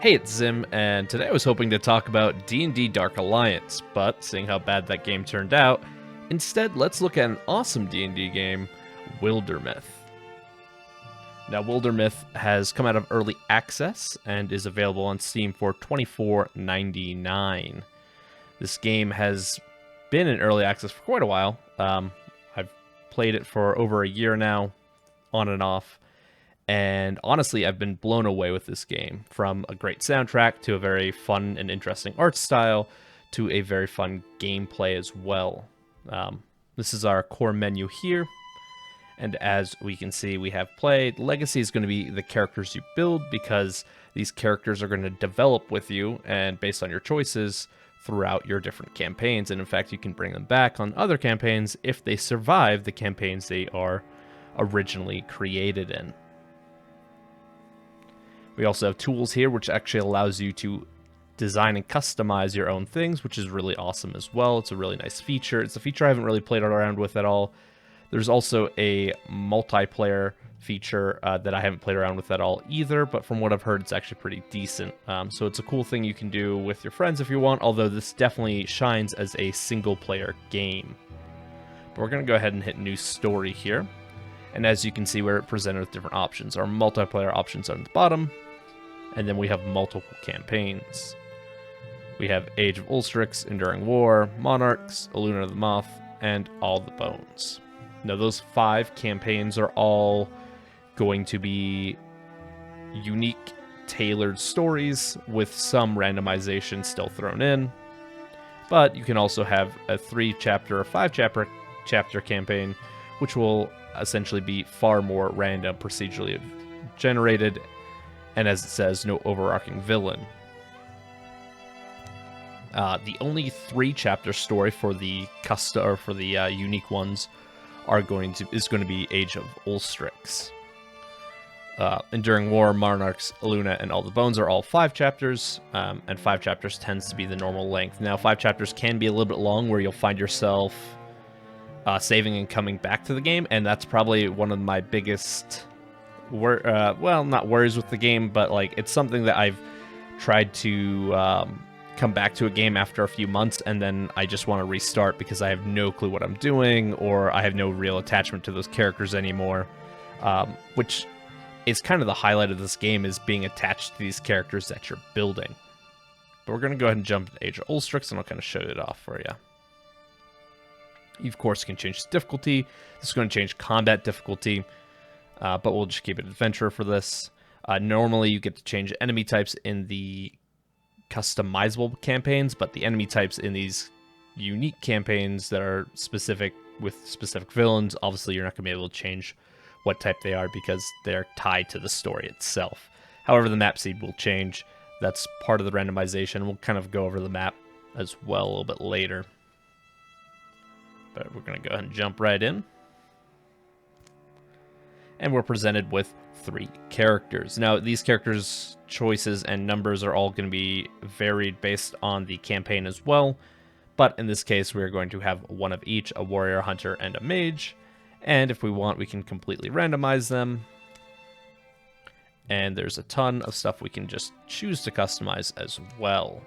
Hey, it's Zim, and today I was hoping to talk about D&D Dark Alliance, but seeing how bad that game turned out, instead let's look at an awesome D&D game, Wildermyth. Now, Wildermyth has come out of early access and is available on Steam for $24.99. This game has been in early access for quite a while. I've played it for over a year now, on and off. And honestly, I've been blown away with this game, from a great soundtrack to a very fun and interesting art style to a very fun gameplay as well. This is our core menu here. And as we can see, we have played. Legacy is going to be the characters you build, because these characters are going to develop with you and based on your choices throughout your different campaigns. And in fact, you can bring them back on other campaigns if they survive the campaigns they are originally created in. We also have tools here, which actually allows you to design and customize your own things, which is really awesome as well. It's a really nice feature. It's a feature I haven't really played around with at all. There's also a multiplayer feature that I haven't played around with at all either, but from what I've heard, it's actually pretty decent. So it's a cool thing you can do with your friends if you want, although this definitely shines as a single-player game. But we're going to go ahead and hit New Story here. And as you can see, we're presented with different options. Our multiplayer options are on the bottom, and then we have multiple campaigns. We have Age of Ulstrix, Enduring War, Monarchs, Illuna the Moth, and All the Bones. Now, those 5 campaigns are all going to be unique, tailored stories with some randomization still thrown in. But you can also have a 3-chapter or 5-chapter campaign, which will essentially be far more random, procedurally generated, and as it says, no overarching villain. The only 3-chapter story for the unique ones is going to be Age of Ulstrix. Enduring War, Monarchs, Illuna, and All the Bones are all 5 chapters, and 5 chapters tends to be the normal length. Now, 5 chapters can be a little bit long, where you'll find yourself saving and coming back to the game, and that's probably one of my biggest, not worries with the game, but like it's something that I've tried to come back to a game after a few months, and then I just want to restart because I have no clue what I'm doing, or I have no real attachment to those characters anymore, which is kind of the highlight of this game, is being attached to these characters that you're building. But we're going to go ahead and jump to Age of Ulstrix, and I'll kind of show it off for you. You, of course, can change the difficulty. This is going to change combat difficulty, but we'll just keep it adventure for this. Normally, you get to change enemy types in the customizable campaigns, but the enemy types in these unique campaigns that are specific with specific villains, obviously you're not going to be able to change what type they are because they're tied to the story itself. However, the map seed will change. That's part of the randomization. We'll kind of go over the map as well a little bit later. But we're going to go ahead and jump right in. And we're presented with 3 characters. Now, these characters' choices and numbers are all going to be varied based on the campaign as well. But in this case, we're going to have one of each, a warrior, hunter, and a mage. And if we want, we can completely randomize them. And there's a ton of stuff we can just choose to customize as well.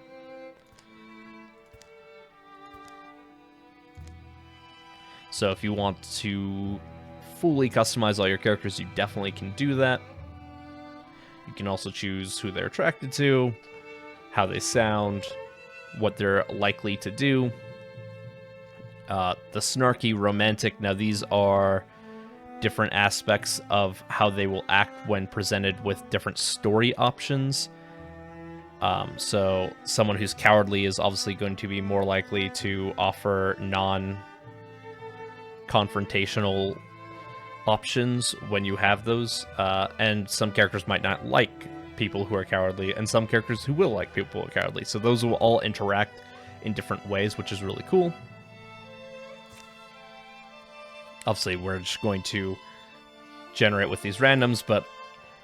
So if you want to fully customize all your characters, you definitely can do that. You can also choose who they're attracted to, how they sound, what they're likely to do. The snarky romantic, now these are different aspects of how they will act when presented with different story options. So someone who's cowardly is obviously going to be more likely to offer non-confrontational options when you have those, and some characters might not like people who are cowardly, and some characters who will like people who are cowardly. So those will all interact in different ways, which is really cool. Obviously, we're just going to generate with these randoms, but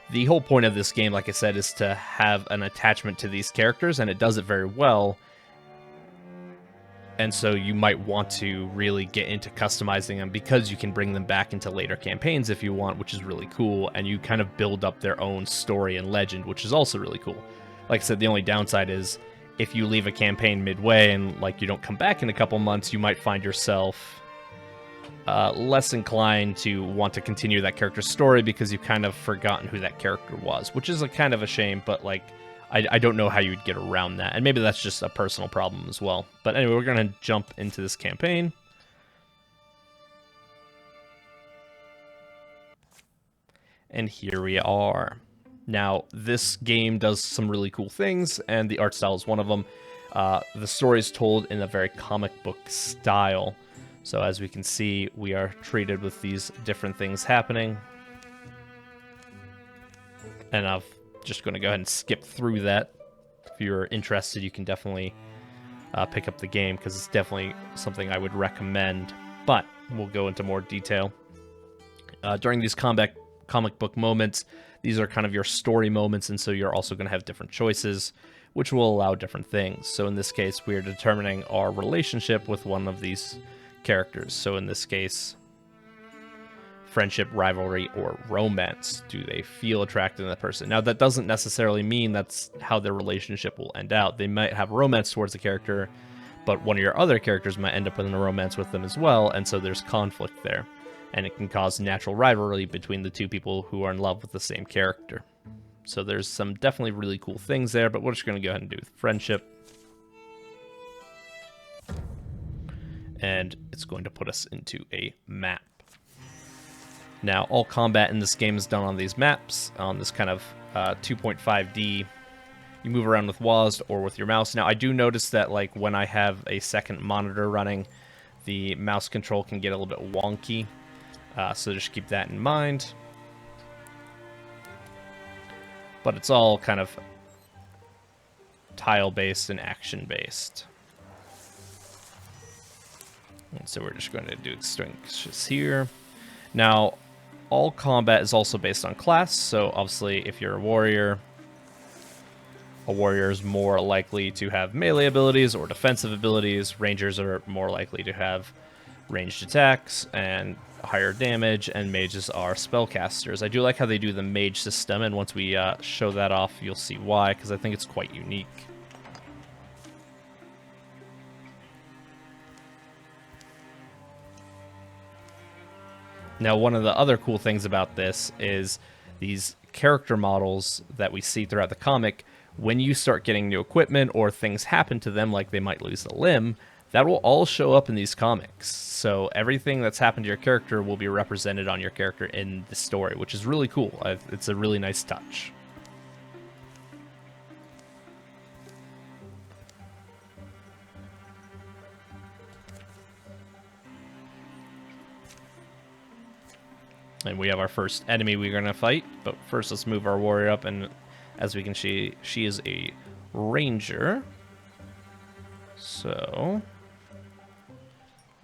the whole point of this game, like I said, is to have an attachment to these characters, and it does it very well. And so you might want to really get into customizing them, because you can bring them back into later campaigns if you want, which is really cool, and you kind of build up their own story and legend, which is also really cool. Like I said, the only downside is if you leave a campaign midway and like you don't come back in a couple months, you might find yourself less inclined to want to continue that character's story because you've kind of forgotten who that character was, which is a kind of a shame, but like I don't know how you'd get around that. And maybe that's just a personal problem as well. But anyway, we're going to jump into this campaign. And here we are. Now, this game does some really cool things, and the art style is one of them. The story is told in a very comic book style. So as we can see, we are treated with these different things happening. And I'm just going to go ahead and skip through that. If you're interested, you can definitely pick up the game, because it's definitely something I would recommend. But we'll go into more detail. During these comic book moments, these are kind of your story moments, and so you're also going to have different choices, which will allow different things. So in this case, we are determining our relationship with one of these characters. So in this case, friendship, rivalry, or romance. Do they feel attracted to that person? Now, that doesn't necessarily mean that's how their relationship will end out. They might have romance towards the character, but one of your other characters might end up in a romance with them as well, and so there's conflict there. And it can cause natural rivalry between the two people who are in love with the same character. So there's some definitely really cool things there, but we're just going to go ahead and do friendship. And it's going to put us into a map. Now, all combat in this game is done on these maps, on this kind of 2.5D. You move around with WASD or with your mouse. Now, I do notice that like when I have a second monitor running, the mouse control can get a little bit wonky. So just keep that in mind. But it's all kind of tile-based and action-based. And so we're just going to do strengths here. Now, all combat is also based on class. So obviously, if you're a warrior is more likely to have melee abilities or defensive abilities. Rangers are more likely to have ranged attacks and higher damage, and mages are spellcasters. I do like how they do the mage system, and once we show that off, you'll see why, because I think it's quite unique. Now, one of the other cool things about this is these character models that we see throughout the comic. When you start getting new equipment or things happen to them, like they might lose a limb, that will all show up in these comics. So everything that's happened to your character will be represented on your character in the story, which is really cool. It's a really nice touch. And we have our first enemy we're going to fight. But first, let's move our warrior up. And as we can see, she is a ranger. So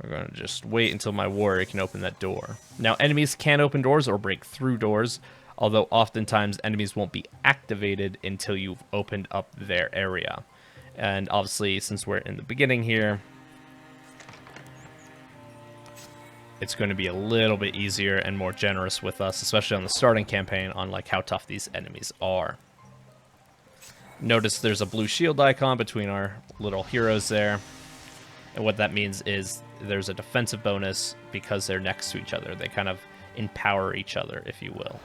we're going to just wait until my warrior can open that door. Now, enemies can open doors or break through doors, although oftentimes enemies won't be activated until you've opened up their area. And obviously, since we're in the beginning here, it's going to be a little bit easier and more generous with us, especially on the starting campaign, on like how tough these enemies are. Notice there's a blue shield icon between our little heroes there. And what that means is there's a defensive bonus because they're next to each other. They kind of empower each other, if you will.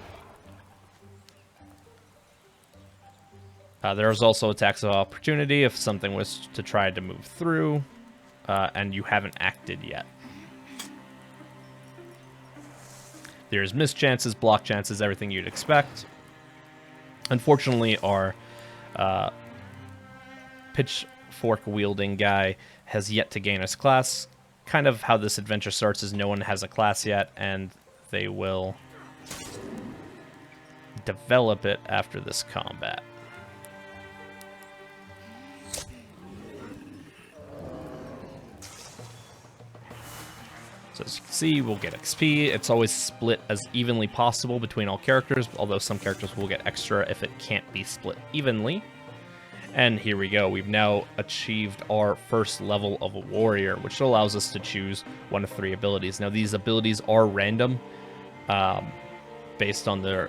There's also attacks of opportunity if something was to try to move through and you haven't acted yet. There's miss chances, block chances, everything you'd expect. Unfortunately, our pitchfork-wielding guy has yet to gain his class. Kind of how this adventure starts is no one has a class yet, and they will develop it after this combat. So as you can see, we'll get XP. It's always split as evenly possible between all characters, although some characters will get extra if it can't be split evenly. And here we go. We've now achieved our first level of a warrior, which allows us to choose one of 3 abilities. Now, these abilities are random based on their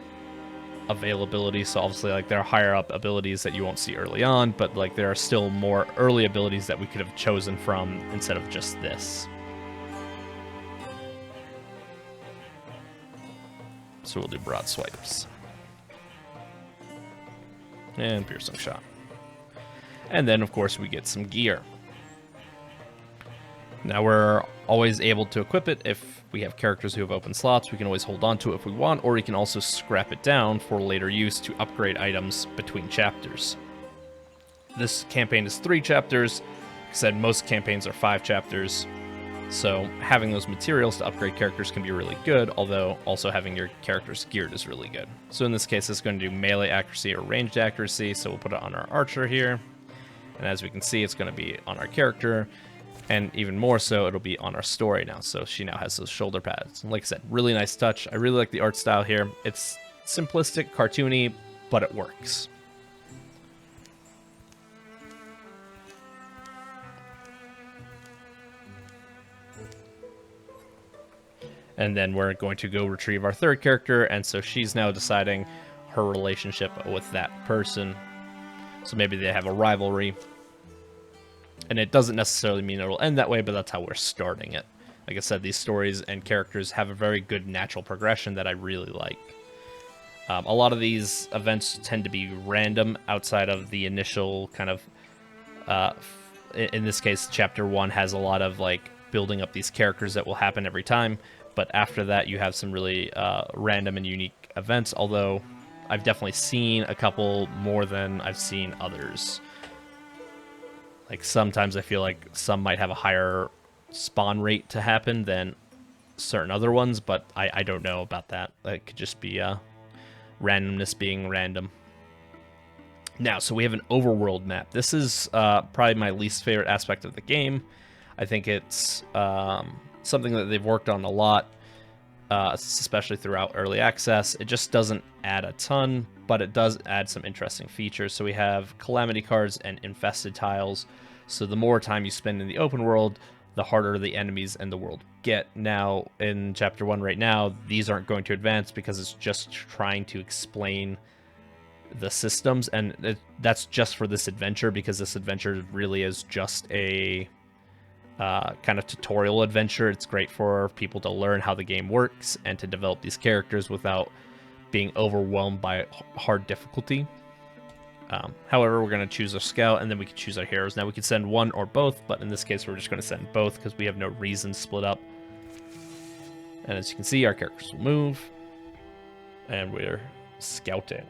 availability. So obviously, like, there are higher up abilities that you won't see early on, but like there are still more early abilities that we could have chosen from instead of just this. So we'll do broad swipes. And piercing shot. And then, of course, we get some gear. Now, we're always able to equip it if we have characters who have open slots. We can always hold on to it if we want, or we can also scrap it down for later use to upgrade items between chapters. This campaign is 3 chapters. Like I said, most campaigns are 5 chapters. So having those materials to upgrade characters can be really good, although also having your characters geared is really good. So in this case, it's going to do melee accuracy or ranged accuracy, so we'll put it on our archer here. And as we can see, it's going to be on our character, and even more so, it'll be on our story now. So she now has those shoulder pads. And like I said, really nice touch. I really like the art style here. It's simplistic, cartoony, but it works. And then we're going to go retrieve our 3rd character, and so she's now deciding her relationship with that person. So maybe they have a rivalry. And it doesn't necessarily mean it'll end that way, but that's how we're starting it. Like I said, these stories and characters have a very good natural progression that I really like. A lot of these events tend to be random outside of the initial kind of... in this case, Chapter 1 has a lot of like building up these characters that will happen every time. But after that, you have some really random and unique events, although I've definitely seen a couple more than I've seen others. Like, sometimes I feel like some might have a higher spawn rate to happen than certain other ones, but I don't know about that. It could just be randomness being random. Now, so we have an overworld map. This is probably my least favorite aspect of the game. I think it's something that they've worked on a lot, especially throughout early access. It just doesn't add a ton, but it does add some interesting features. So we have calamity cards and infested tiles. So the more time you spend in the open world, the harder the enemies and the world get. Now, in Chapter 1 right now, these aren't going to advance because it's just trying to explain the systems, and that's just for this adventure, because this adventure really is just a kind of tutorial adventure. It's great for people to learn how the game works and to develop these characters without being overwhelmed by hard difficulty. However, we're going to choose our scout, and then we can choose our heroes. Now, we could send one or both, but in this case, we're just going to send both because we have no reason to split up. And as you can see, our characters will move, and we're scouting.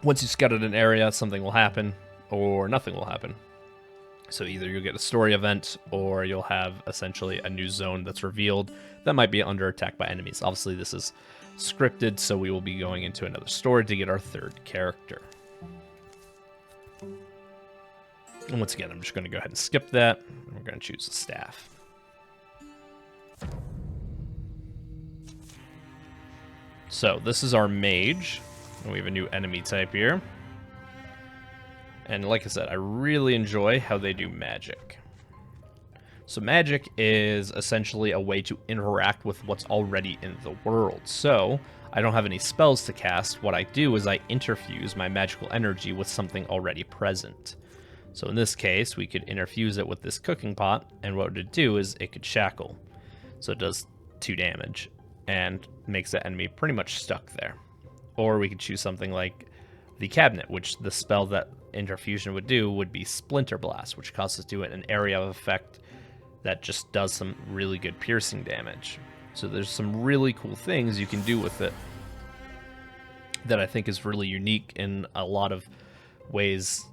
Once you scouted an area, something will happen, or nothing will happen. So either you'll get a story event, or you'll have essentially a new zone that's revealed that might be under attack by enemies. Obviously, this is scripted, so we will be going into another story to get our 3rd character. And once again, I'm just going to go ahead and skip that, and we're going to choose the staff. So this is our mage, and we have a new enemy type here. And like I said, I really enjoy how they do magic. So magic is essentially a way to interact with what's already in the world. So I don't have any spells to cast. What I do is I interfuse my magical energy with something already present. So in this case, we could interfuse it with this cooking pot, and what it would do is it could shackle. So it does 2 damage and makes the enemy pretty much stuck there. Or we could choose something like the cabinet, which the spell that interfusion would do would be Splinter Blast, which causes to it an area of effect that just does some really good piercing damage. So there's some really cool things you can do with it that I think is really unique in a lot of ways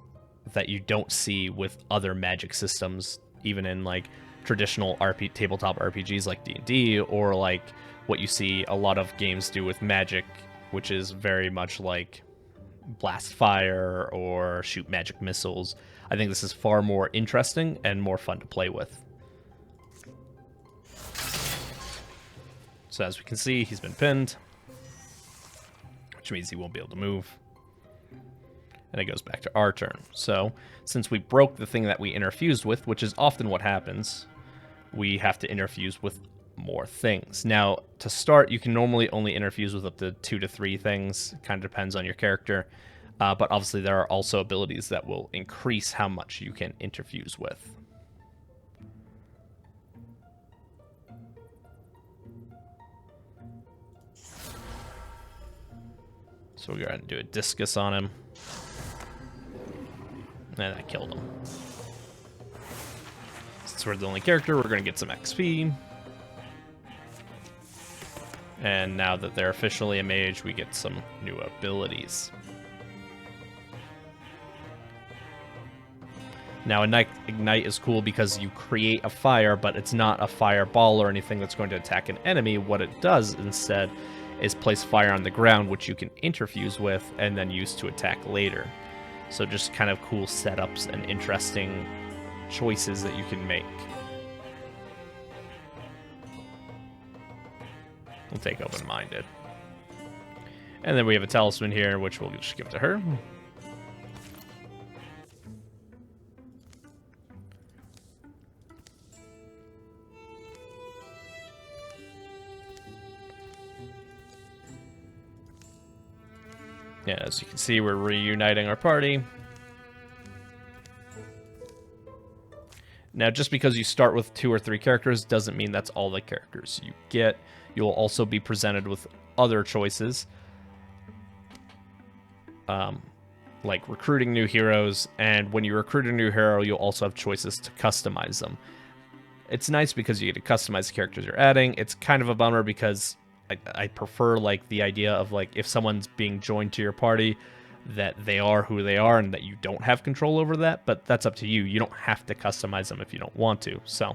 that you don't see with other magic systems, even in like traditional tabletop RPGs like D&D, or like what you see a lot of games do with magic, which is very much like blast fire or shoot magic missiles. I think this is far more interesting and more fun to play with. So as we can see, he's been pinned, which means he won't be able to move. And it goes back to our turn. So since we broke the thing that we interfused with, which is often what happens, we have to interfuse with more things. Now, to start, you can normally only interfuse with up to 2 to 3 things. Kind of depends on your character. But obviously, there are also abilities that will increase how much you can interfuse with. So we'll go ahead and do a discus on him. And that killed him. Since we're the only character, we're going to get some XP. And now that they're officially a mage, we get some new abilities. Now, Ignite is cool because you create a fire, but it's not a fireball or anything that's going to attack an enemy. What it does instead is place fire on the ground, which you can interfuse with and then use to attack later. So just kind of cool setups and interesting choices that you can make. We'll take open-minded. And then we have a talisman here, which we'll just give to her. Yeah, as you can see, we're reuniting our party. Now, just because you start with 2 or 3 characters doesn't mean that's all the characters you get. You'll also be presented with other choices, like recruiting new heroes, and when you recruit a new hero, you'll also have choices to customize them. It's nice because you get to customize the characters you're adding. It's kind of a bummer because I prefer like the idea of like if someone's being joined to your party that they are who they are and that you don't have control over that, but that's up to you. You don't have to customize them if you don't want to. So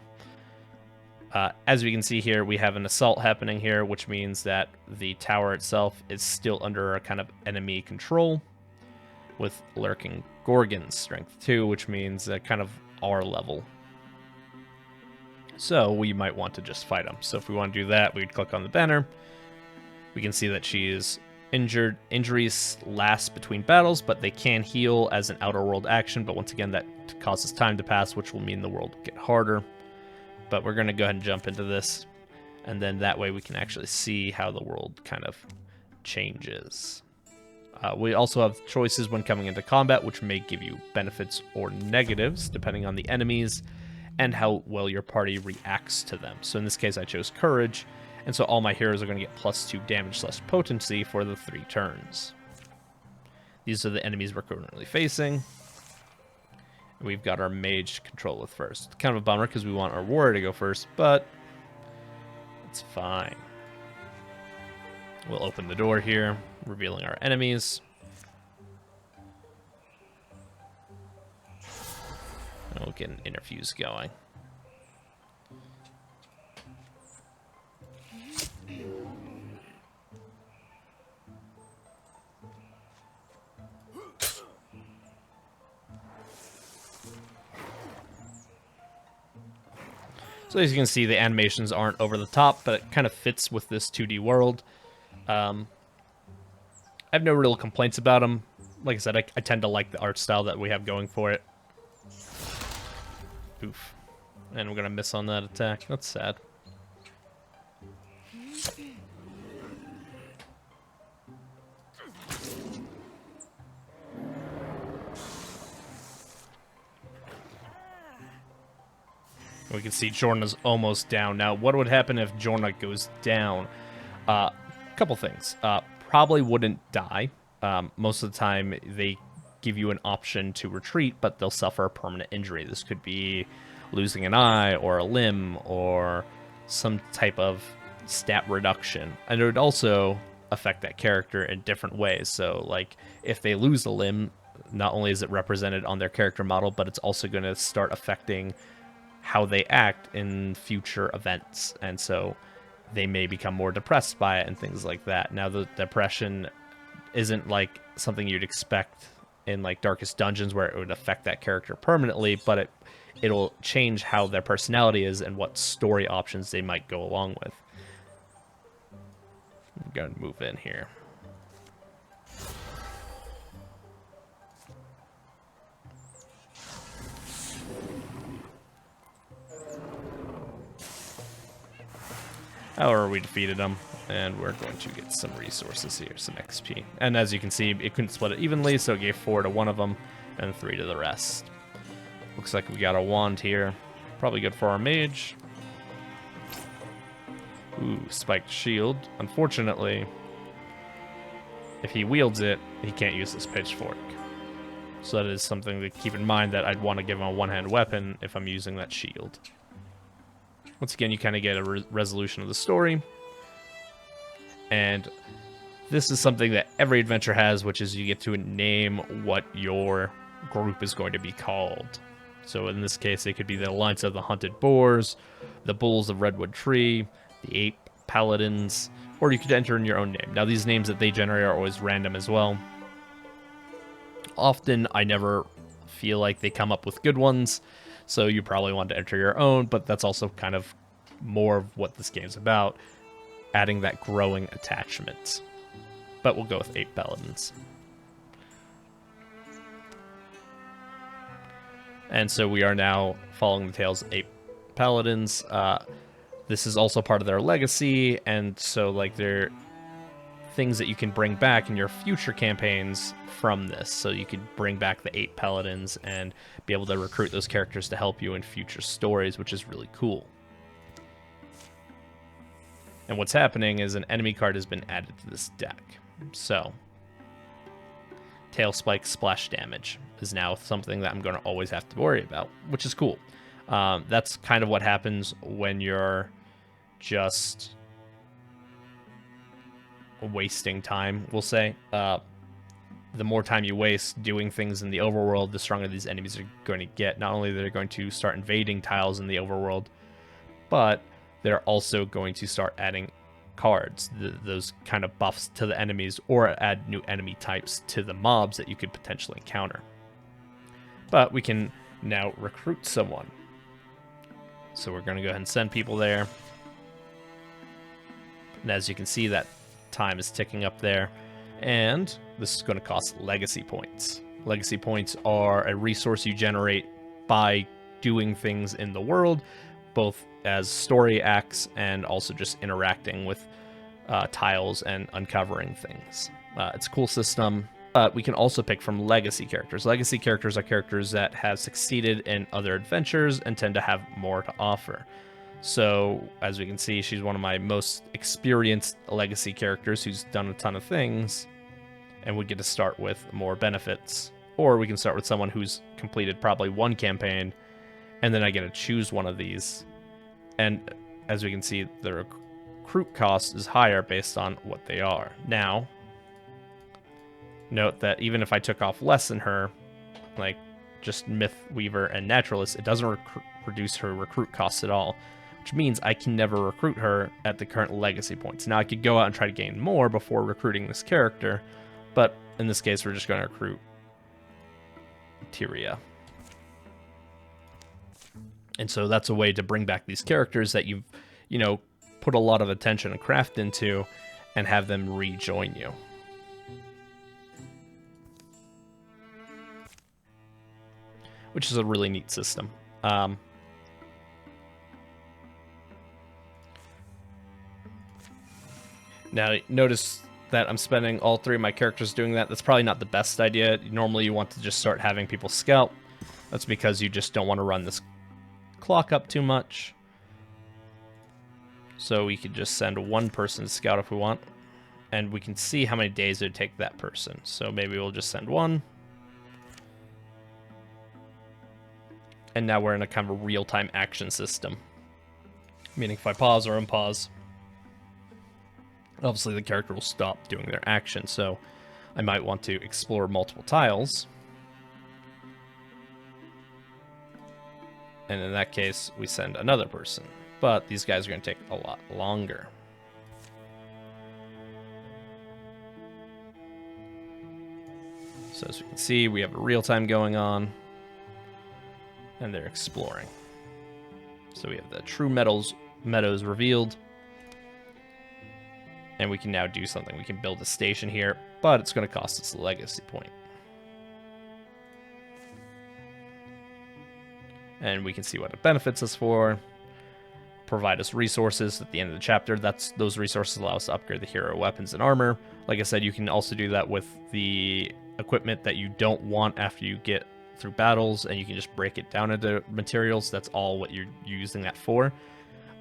as we can see here, we have an assault happening here, which means that the tower itself is still under a kind of enemy control with lurking Gorgons, strength 2, which means kind of our level. So we might want to just fight them. So if we want to do that, we'd click on the banner. We can see that she is injured. Injuries last between battles, but they can heal as an outer world action. But once again, that causes time to pass, which will mean the world will get harder. But we're going to go ahead and jump into this. And then that way we can actually see how the world kind of changes. We also have choices when coming into combat, which may give you benefits or negatives, depending on the enemies and how well your party reacts to them. So in this case, I chose Courage, and so all my heroes are going to get +2 damage/potency for the 3 turns. These are the enemies we're currently facing. And we've got our mage to control with first. Kind of a bummer because we want our warrior to go first, but it's fine. We'll open the door here, revealing our enemies. And we'll get an interfuse going. So as you can see, the animations aren't over the top, but it kind of fits with this 2D world. I have no real complaints about them. Like I said, I tend to like the art style that we have going for it. Oof. And we're going to miss on that attack. That's sad. We can see Jorna's almost down. Now, what would happen if Jorna goes down? Couple things. Probably wouldn't die. Most of the time, they give you an option to retreat, but they'll suffer a permanent injury. This could be losing an eye or a limb or some type of stat reduction. And it would also affect that character in different ways. So, like, if they lose a limb, not only is it represented on their character model, but it's also going to start affecting how they act in future events. And so they may become more depressed by it and things like that. Now, the depression isn't like something you'd expect in like Darkest Dungeons where it would affect that character permanently, but it'll change how their personality is and what story options they might go along with. I'm going to move in here. However, we defeated them, and we're going to get some resources here, some XP. And as you can see, it couldn't split it evenly, so it gave 4 to one of them, and 3 to the rest. Looks like we got a wand here. Probably good for our mage. Ooh, spiked shield. Unfortunately, if he wields it, he can't use this pitchfork. So that is something to keep in mind, that I'd want to give him a one-hand weapon if I'm using that shield. Once again, you kind of get a resolution of the story. And this is something that every adventure has, which is you get to name what your group is going to be called. So in this case, it could be the Alliance of the Hunted Boars, the Bulls of Redwood Tree, the 8 Paladins, or you could enter in your own name. Now, these names that they generate are always random as well. Often, I never feel like they come up with good ones, so you probably want to enter your own, but that's also kind of more of what this game's about, adding that growing attachment. But we'll go with 8 Paladins. And so we are now following the tales of 8 Paladins. This is also part of their legacy, and so like they're things that you can bring back in your future campaigns from this. So you could bring back the 8 Paladins and be able to recruit those characters to help you in future stories, which is really cool. And what's happening is an enemy card has been added to this deck. So Tail Spike Splash Damage is now something that I'm going to always have to worry about, which is cool. That's kind of what happens when you're just wasting time, we'll say. The more time you waste doing things in the overworld, the stronger these enemies are going to get. Not only they're going to start invading tiles in the overworld, but they're also going to start adding cards, those kind of buffs to the enemies, or add new enemy types to the mobs that you could potentially encounter. But we can now recruit someone. So we're going to go ahead and send people there. And as you can see, that time is ticking up there. And this is going to cost legacy points. Legacy points are a resource you generate by doing things in the world, both as story acts and also just interacting with tiles and uncovering things. It's a cool system. But we can also pick from legacy characters. Legacy characters are characters that have succeeded in other adventures and tend to have more to offer. So, as we can see, she's one of my most experienced legacy characters who's done a ton of things, and we get to start with more benefits. Or we can start with someone who's completed probably one campaign, and then I get to choose one of these. And as we can see, the recruit cost is higher based on what they are. Now, note that even if I took off less than her, like just Myth Weaver and Naturalist, it doesn't reduce her recruit costs at all, which means I can never recruit her at the current legacy points. Now, I could go out and try to gain more before recruiting this character, but in this case, we're just going to recruit Tyria. And so that's a way to bring back these characters that you've, put a lot of attention and craft into, and have them rejoin you. Which is a really neat system. Now, notice that I'm spending all 3 of my characters doing that. That's probably not the best idea. Normally, you want to just start having people scout. That's because you just don't want to run this clock up too much. So we could just send one person to scout if we want. And we can see how many days it would take that person. So maybe we'll just send one. And now we're in a kind of a real-time action system. Meaning if I pause or unpause, obviously the character will stop doing their action. So I might want to explore multiple tiles. And in that case, we send another person. But these guys are going to take a lot longer. So as we can see, we have a real-time going on. And they're exploring. So we have the true meadows revealed. And we can now do something. We can build a station here, but it's going to cost us a legacy point. And we can see what it benefits us for. provide us resources at the end of the chapter. Those resources allow us to upgrade the hero weapons and armor. Like I said, you can also do that with the equipment that you don't want after you get through battles, and you can just break it down into materials. That's all what you're using that for.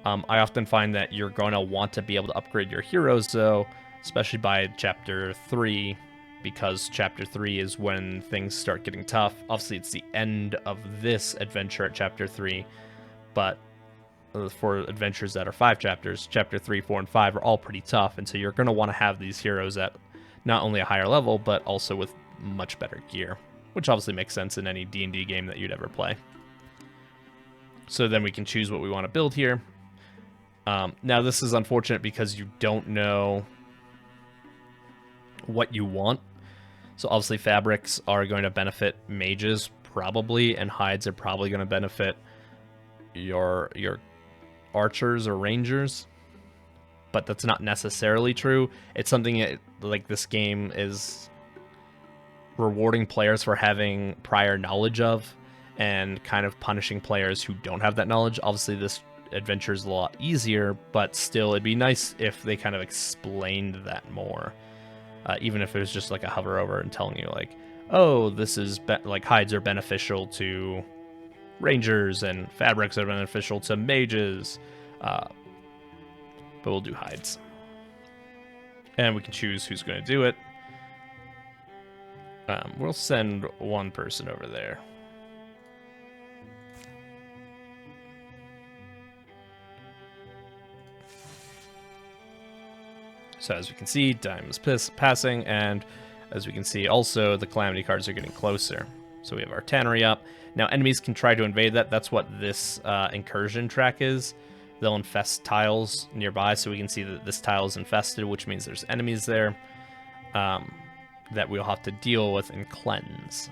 I often find that you're going to want to be able to upgrade your heroes, though, especially by chapter 3, because chapter 3 is when things start getting tough. Obviously, it's the end of this adventure at chapter 3, but for adventures that are 5 chapters, chapter 3, 4, and 5 are all pretty tough, and so you're going to want to have these heroes at not only a higher level, but also with much better gear, which obviously makes sense in any D&D game that you'd ever play. So then we can choose what we want to build here. Now, this is unfortunate because you don't know what you want. So obviously fabrics are going to benefit mages, probably, and hides are probably going to benefit your archers or rangers. But that's not necessarily true. It's something like this game is rewarding players for having prior knowledge of, and kind of punishing players who don't have that knowledge. Obviously, this adventure is a lot easier, but still, it'd be nice if they kind of explained that more. Even if it was just like a hover over and telling you, like, oh, this is like hides are beneficial to rangers and fabrics are beneficial to mages. But we'll do hides. And we can choose who's going to do it. We'll send one person over there. So as we can see, time is passing, and as we can see also, the Calamity cards are getting closer. So we have our Tannery up. Now enemies can try to invade that. That's what this incursion track is. They'll infest tiles nearby, so we can see that this tile is infested, which means there's enemies there that we'll have to deal with and cleanse.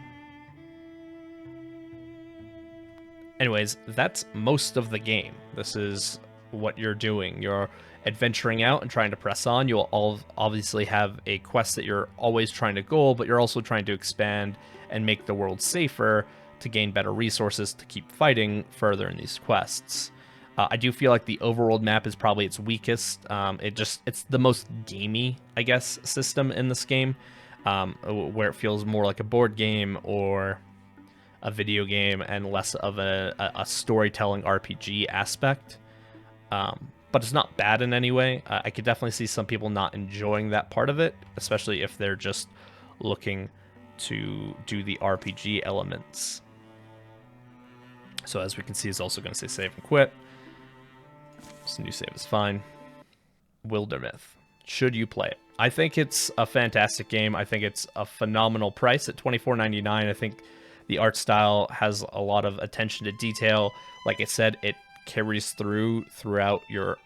Anyways, that's most of the game. This is what you're doing. You're adventuring out and trying to press on. You'll obviously have a quest that you're always trying to goal, but you're also trying to expand and make the world safer to gain better resources to keep fighting further in these quests. I do feel like the overworld map is probably its weakest. It's the most gamey, I guess, system in this game, where it feels more like a board game or a video game and less of a storytelling RPG aspect. But it's not bad in any way. I could definitely see some people not enjoying that part of it, especially if they're just looking to do the RPG elements. So as we can see, it's also going to say save and quit. So new save is fine. Wildermyth. Should you play it? I think it's a fantastic game. I think it's a phenomenal price at $24.99. I think the art style has a lot of attention to detail. Like I said, it carries throughout your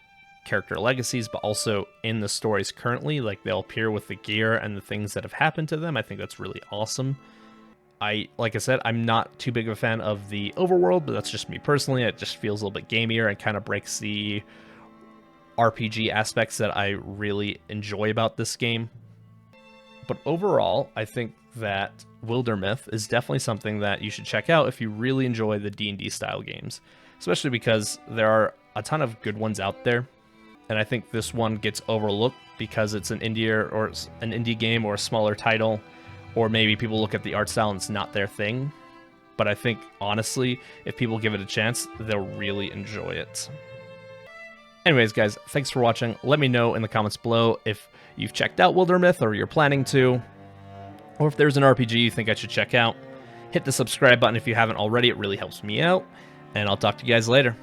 character legacies, but also in the stories currently. Like, they'll appear with the gear and the things that have happened to them. I think that's really awesome. Like I said, I'm not too big of a fan of the overworld, but that's just me personally. It just feels a little bit gamier and kind of breaks the RPG aspects that I really enjoy about this game. But overall, I think that Wildermyth is definitely something that you should check out if you really enjoy the D&D style games, especially because there are a ton of good ones out there. And I think this one gets overlooked because it's an indie game or a smaller title, or maybe people look at the art style and it's not their thing. But I think, honestly, if people give it a chance, they'll really enjoy it. Anyways, guys, thanks for watching. Let me know in the comments below if you've checked out Wildermyth or you're planning to, or if there's an RPG you think I should check out. Hit the subscribe button if you haven't already. It really helps me out, and I'll talk to you guys later.